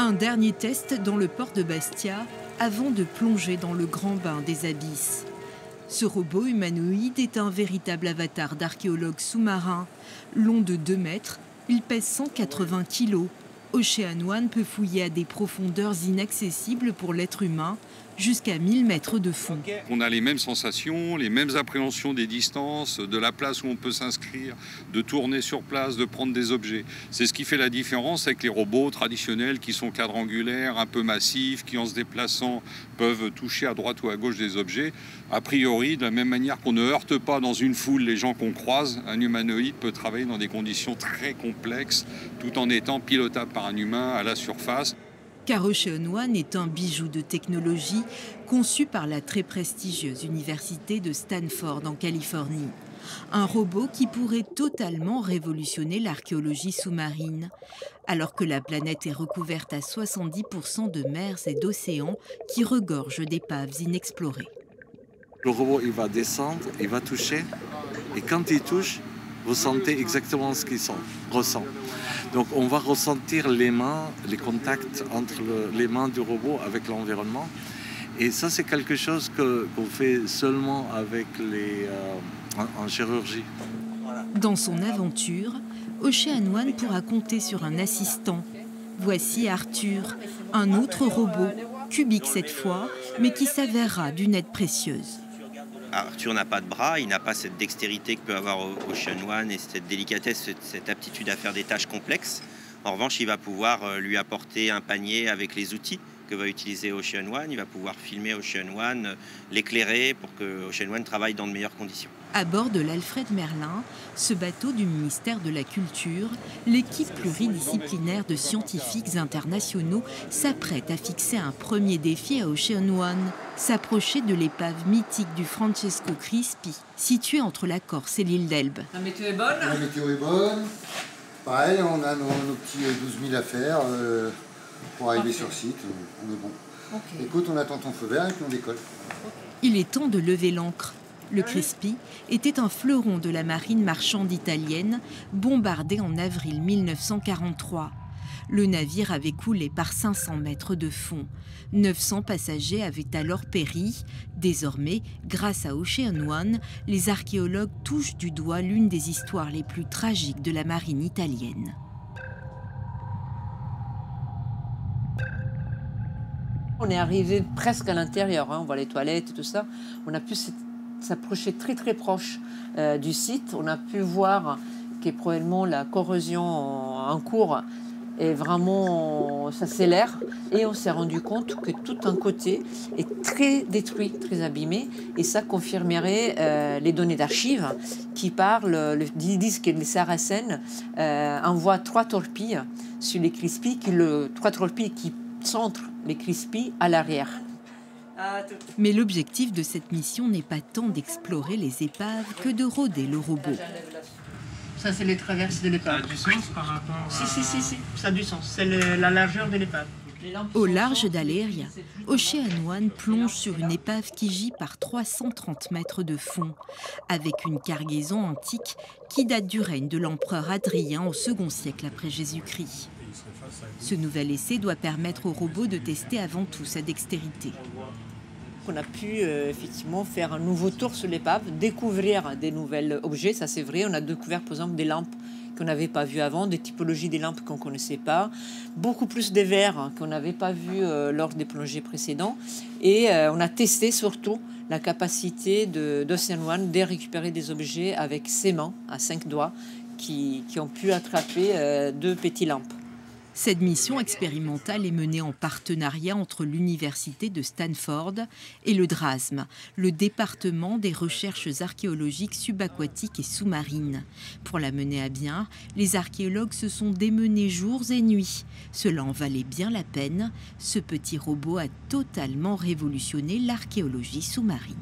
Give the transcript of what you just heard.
Un dernier test dans le port de Bastia avant de plonger dans le grand bain des abysses. Ce robot humanoïde est un véritable avatar d'archéologue sous-marin. Long de 2 mètres, il pèse 180 kilos. Ocean One peut fouiller à des profondeurs inaccessibles pour l'être humain, jusqu'à 1000 mètres de fond. On a les mêmes sensations, les mêmes appréhensions des distances, de la place où on peut s'inscrire, de tourner sur place, de prendre des objets. C'est ce qui fait la différence avec les robots traditionnels qui sont quadrangulaires, un peu massifs, qui en se déplaçant peuvent toucher à droite ou à gauche des objets. A priori, de la même manière qu'on ne heurte pas dans une foule les gens qu'on croise, un humanoïde peut travailler dans des conditions très complexes tout en étant pilotable par un humain à la surface. Car Ocean One est un bijou de technologie conçu par la très prestigieuse université de Stanford en Californie. Un robot qui pourrait totalement révolutionner l'archéologie sous-marine, alors que la planète est recouverte à 70% de mers et d'océans qui regorgent d'épaves inexplorées. Le robot, il va descendre, il va toucher, et quand il touche, vous sentez exactement ce qu'il ressent. Donc on va ressentir les mains, les contacts entre les mains du robot avec l'environnement. Et ça, c'est quelque chose qu'on fait seulement avec en chirurgie. Dans son aventure, Ocean One pourra compter sur un assistant. Voici Arthur, un autre robot, cubique cette fois, mais qui s'avérera d'une aide précieuse. Arthur n'a pas de bras, il n'a pas cette dextérité que peut avoir Ocean One et cette délicatesse, cette aptitude à faire des tâches complexes. En revanche, il va pouvoir lui apporter un panier avec les outils que va utiliser Ocean One. Il va pouvoir filmer Ocean One, l'éclairer pour que Ocean One travaille dans de meilleures conditions. À bord de l'Alfred Merlin, ce bateau du ministère de la Culture, l'équipe pluridisciplinaire de scientifiques internationaux s'apprête à fixer un premier défi à Ocean One, s'approcher de l'épave mythique du Francesco Crispi, située entre la Corse et l'île d'Elbe. La météo est bonne ? La météo est bonne. Pareil, on a nos petits 12 000 à faire pour arriver sur site. On est bon. Okay. Écoute, on attend ton feu vert et puis on décolle. Il est temps de lever l'ancre. Le Crispi était un fleuron de la marine marchande italienne, bombardé en avril 1943. Le navire avait coulé par 500 mètres de fond. 900 passagers avaient alors péri. Désormais, grâce à Ocean One, les archéologues touchent du doigt l'une des histoires les plus tragiques de la marine italienne. On est arrivé presque à l'intérieur, on voit les toilettes et tout ça. On a pu s'approcher très très proche du site. On a pu voir que probablement la corrosion en cours et vraiment s'accélère et on s'est rendu compte que tout un côté est très détruit, très abîmé et ça confirmerait les données d'archives qui parlent, disent que les Saracens envoient 3 torpilles sur les Crispi, 3 torpilles qui centrent les Crispi à l'arrière. Mais l'objectif de cette mission n'est pas tant d'explorer les épaves que de rôder le robot. Ça, c'est les traverses de l'épave. Ça a du sens par rapport à... Si, ça a du sens. C'est la largeur de l'épave. Au large d'Aléria, Ocean One plonge sur une épave qui gît par 330 mètres de fond, avec une cargaison antique qui date du règne de l'empereur Adrien au second siècle après Jésus-Christ. Ce nouvel essai doit permettre au robot de tester avant tout sa dextérité. On a pu effectivement faire un nouveau tour sur l'épave, découvrir des nouveaux objets, ça c'est vrai. On a découvert par exemple des lampes qu'on n'avait pas vues avant, des typologies des lampes qu'on ne connaissait pas, beaucoup plus de verres qu'on n'avait pas vus lors des plongées précédentes. Et on a testé surtout la capacité d'Ocean One de récupérer des objets avec ses mains à 5 doigts qui ont pu attraper 2 petites lampes. Cette mission expérimentale est menée en partenariat entre l'université de Stanford et le DRASM, le département des recherches archéologiques subaquatiques et sous-marines. Pour la mener à bien, les archéologues se sont démenés jours et nuits. Cela en valait bien la peine. Ce petit robot a totalement révolutionné l'archéologie sous-marine.